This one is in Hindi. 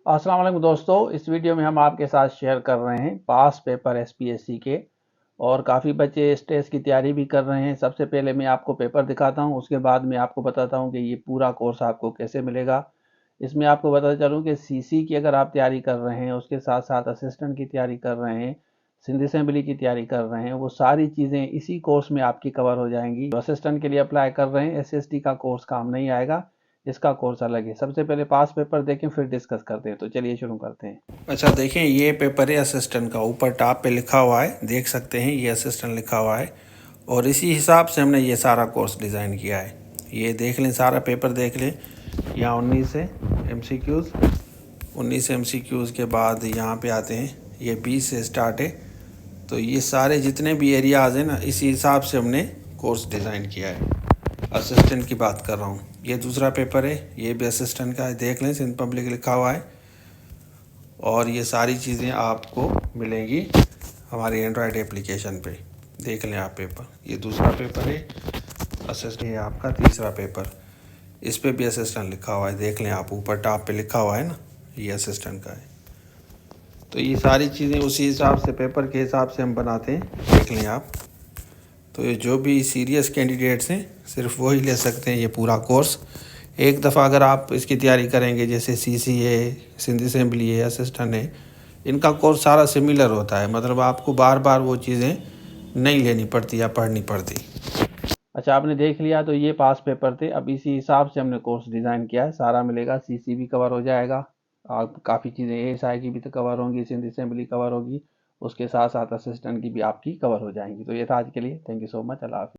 अस्सलाम वालेकुम दोस्तों, इस वीडियो में हम आपके साथ शेयर कर रहे हैं पास पेपर एसपीएससी के। और काफ़ी बच्चे इस टेस्ट की तैयारी भी कर रहे हैं। सबसे पहले मैं आपको पेपर दिखाता हूं, उसके बाद मैं आपको बताता हूं कि ये पूरा कोर्स आपको कैसे मिलेगा। इसमें आपको बताता चलूं कि सीसी की अगर आप तैयारी कर रहे हैं, उसके साथ साथ असिस्टेंट की तैयारी कर रहे हैं, सिंध असेंबली की तैयारी कर रहे हैं, वो सारी चीज़ें इसी कोर्स में आपकी कवर हो जाएंगी। जो असिस्टेंट के लिए अप्लाई कर रहे हैं, एसएसटी का कोर्स काम नहीं आएगा, इसका कोर्स अलग है। सबसे पहले पास पेपर देखें, फिर डिस्कस करते हैं। तो चलिए शुरू करते हैं। अच्छा देखें, ये पेपर है असिस्टेंट का। ऊपर टॉप पे लिखा हुआ है, देख सकते हैं ये असिस्टेंट लिखा हुआ है। और इसी हिसाब से हमने ये सारा कोर्स डिज़ाइन किया है। ये देख लें, सारा पेपर देख लें। यहाँ 19 से MCQs, 19 MCQs के बाद यहाँ पे आते हैं, ये 20 से स्टार्ट है। तो ये सारे जितने भी एरियाज़ हैं ना, इसी हिसाब से हमने कोर्स डिज़ाइन किया है। असिस्टेंट की बात कर रहा हूँ। ये दूसरा पेपर है, ये भी असिस्टेंट का है, देख लें, सिंध पब्लिक लिखा हुआ है। और ये सारी चीज़ें आपको मिलेंगी हमारी एंड्रॉयड एप्लीकेशन पे। देख लें आप पेपर। ये दूसरा पेपर है, असिस्टेंट है आपका तीसरा पेपर। इस पे भी असिस्टेंट लिखा हुआ है, देख लें आप, ऊपर टॉप पे लिखा हुआ है ना, ये असिस्टेंट का है। तो ये सारी चीज़ें उसी हिसाब से, पेपर के हिसाब से हम बनाते हैं, देख लें आप। तो ये जो भी सीरियस कैंडिडेट्स हैं, सिर्फ वही ले सकते हैं ये पूरा कोर्स। एक दफ़ा अगर आप इसकी तैयारी करेंगे, जैसे सीसी है, सिंध असेंबली है, असिस्टेंट है, इनका कोर्स सारा सिमिलर होता है। मतलब आपको बार बार वो चीज़ें नहीं लेनी पड़ती या पढ़नी पड़ती। अच्छा, आपने देख लिया। तो ये पास पेपर थे। अब इसी हिसाब से हमने कोर्स डिज़ाइन किया है, सारा मिलेगा। सीसी भी कवर हो जाएगा, आप काफ़ी चीज़ें एएसआई की भी तो कवर होंगी, सिंध असेंबली कवर होगी, उसके साथ साथ असिस्टेंट की भी आपकी कवर हो जाएंगी। तो ये था आज के लिए। Thank you so much. अल्लाह हाफिज़।